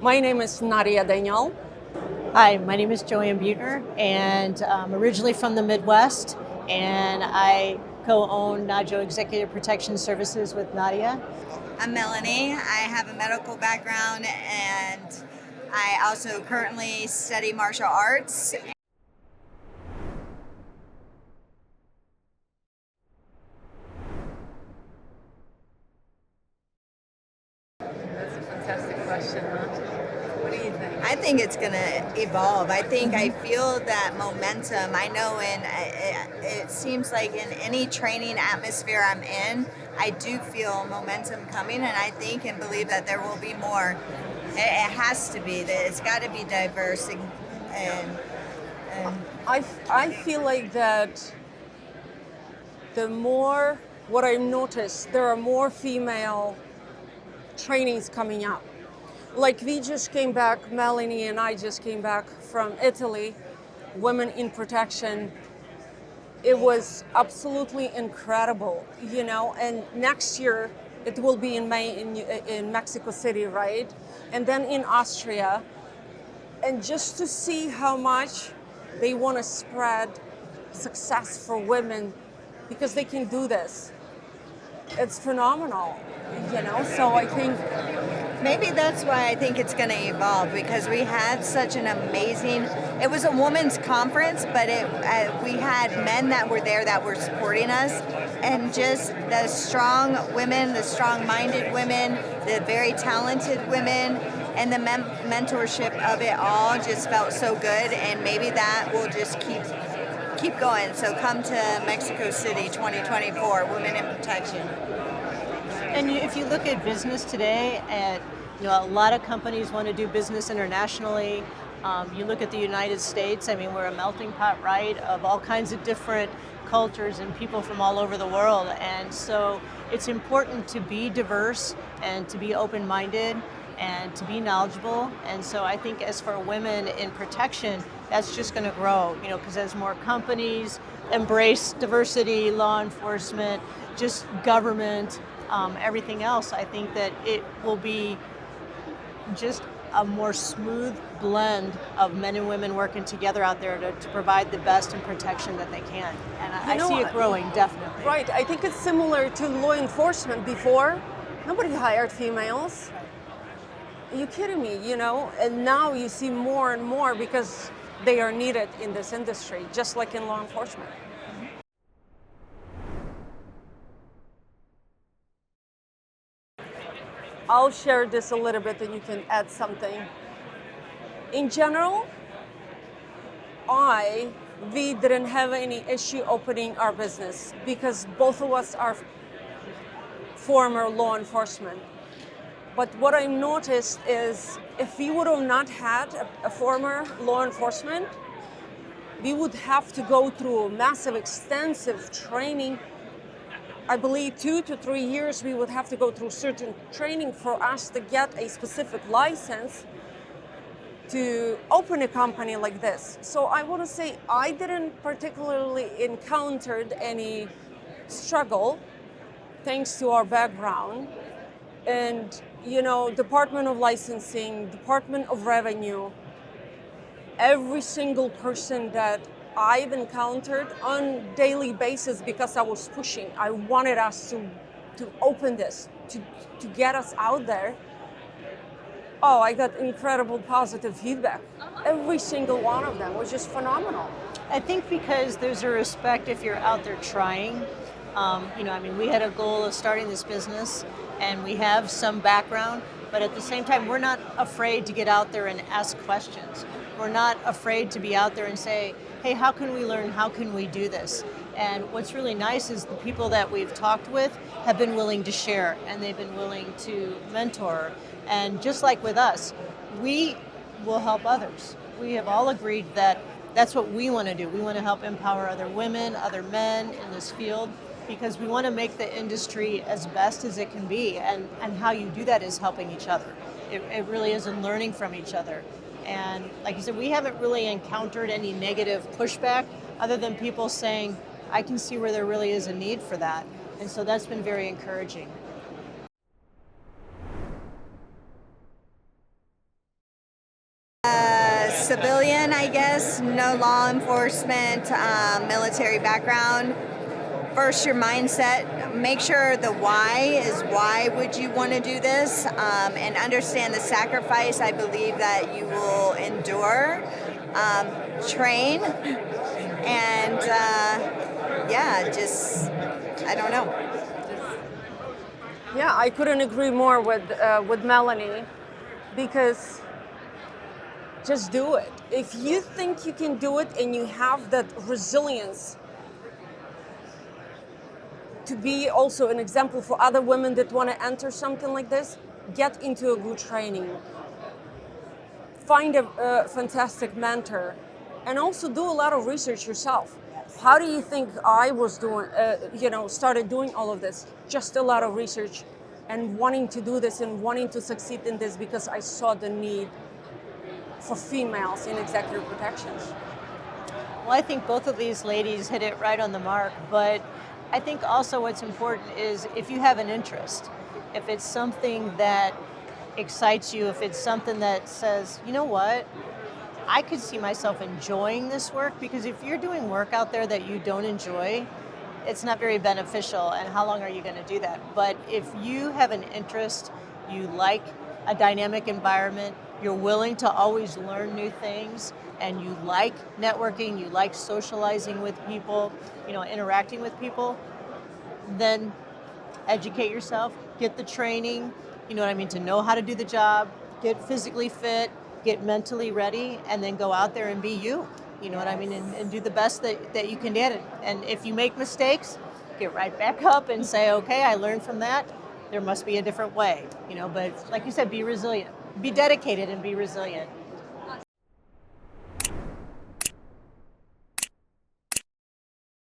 My name is Nadia. Hi, my name is Joanne and I'm originally from the Midwest, and I co-own Nadia Executive Protection Services with Nadia. I'm Melanie. I have a medical background and I also currently study martial arts. That's a fantastic question. What do you think? I think it's going to evolve. I think I feel that momentum. I know it seems like in any training atmosphere I'm in, I do feel momentum coming, and I think and believe that there will be more. It has to be. That it's got to be diverse and I feel like that the more, what I've noticed, there are more female trainings coming up. Like we just came back, Melanie and I just came back from Italy, Women in Protection. It was absolutely incredible, and next year it will be in May in Mexico City, right? And then in Austria. And just to see how much they want to spread success for women because they can do this. It's phenomenal, so I think maybe that's why I think it's going to evolve, because we had such an amazing. It was a women's conference, but we had men that were there that were supporting us, and just the strong women, the strong-minded women, the very talented women, and the mentorship of it all just felt so good. And maybe that will just keep going. So come to Mexico City 2024, Women in Protection. And if you look at business today, a lot of companies want to do business internationally. You look at the United States, we're a melting pot, right, of all kinds of different cultures and people from all over the world. And so it's important to be diverse and to be open-minded and to be knowledgeable. And so I think as for women in protection, that's just going to grow, because as more companies embrace diversity, law enforcement, just government, everything else, I think that it will be just a more smooth blend of men and women working together out there to provide the best in protection that they can. And I see it growing, definitely. Right. I think it's similar to law enforcement. Before, nobody hired females. Are you kidding me? And now you see more and more because they are needed in this industry, just like in law enforcement. I'll share this a little bit and you can add something. In general, we didn't have any issue opening our business because both of us are former law enforcement. But what I noticed is if we would have not had a former law enforcement, we would have to go through a massive, extensive training. I believe 2 to 3 years we would have to go through certain training for us to get a specific license to open a company like this. So I want to say I didn't particularly encounter any struggle thanks to our background. And, Department of Licensing, Department of Revenue, every single person that I've encountered on daily basis, because I was pushing. I wanted us to open this, to get us out there. Oh, I got incredible positive feedback. Every single one of them was just phenomenal. I think because there's a respect if you're out there trying. We had a goal of starting this business and we have some background, but at the same time, we're not afraid to get out there and ask questions. We're not afraid to be out there and say, hey, how can we learn? How can we do this? And what's really nice is the people that we've talked with have been willing to share, and they've been willing to mentor. And just like with us, we will help others. We have all agreed that that's what we want to do. We want to help empower other women, other men in this field, because we want to make the industry as best as it can be. And how you do that is helping each other. It really is in learning from each other. And like you said, we haven't really encountered any negative pushback other than people saying, I can see where there really is a need for that. And so that's been very encouraging. civilian, I guess, no law enforcement, military background. First, your mindset. Make sure the why is why would you want to do this, and understand the sacrifice I believe that you will endure. Train, and just I don't know. Yeah, I couldn't agree more with Melanie, because just do it. If you think you can do it and you have that resilience to be also an example for other women that want to enter something like this, get into a good training. Find a fantastic mentor, and also do a lot of research yourself. How do you think I was doing, started doing all of this? Just a lot of research and wanting to do this and wanting to succeed in this because I saw the need for females in executive protections. Well, I think both of these ladies hit it right on the mark, but I think also what's important is if you have an interest, if it's something that excites you, if it's something that says, you know what, I could see myself enjoying this work, because if you're doing work out there that you don't enjoy, it's not very beneficial, and how long are you going to do that? But if you have an interest, you like a dynamic environment, you're willing to always learn new things, and you like networking, you like socializing with people, interacting with people, then educate yourself, get the training, to know how to do the job, get physically fit, get mentally ready, and then go out there and be you, and do the best that you can get. And if you make mistakes, get right back up and say, okay, I learned from that. There must be a different way, but like you said, be resilient, be dedicated and be resilient.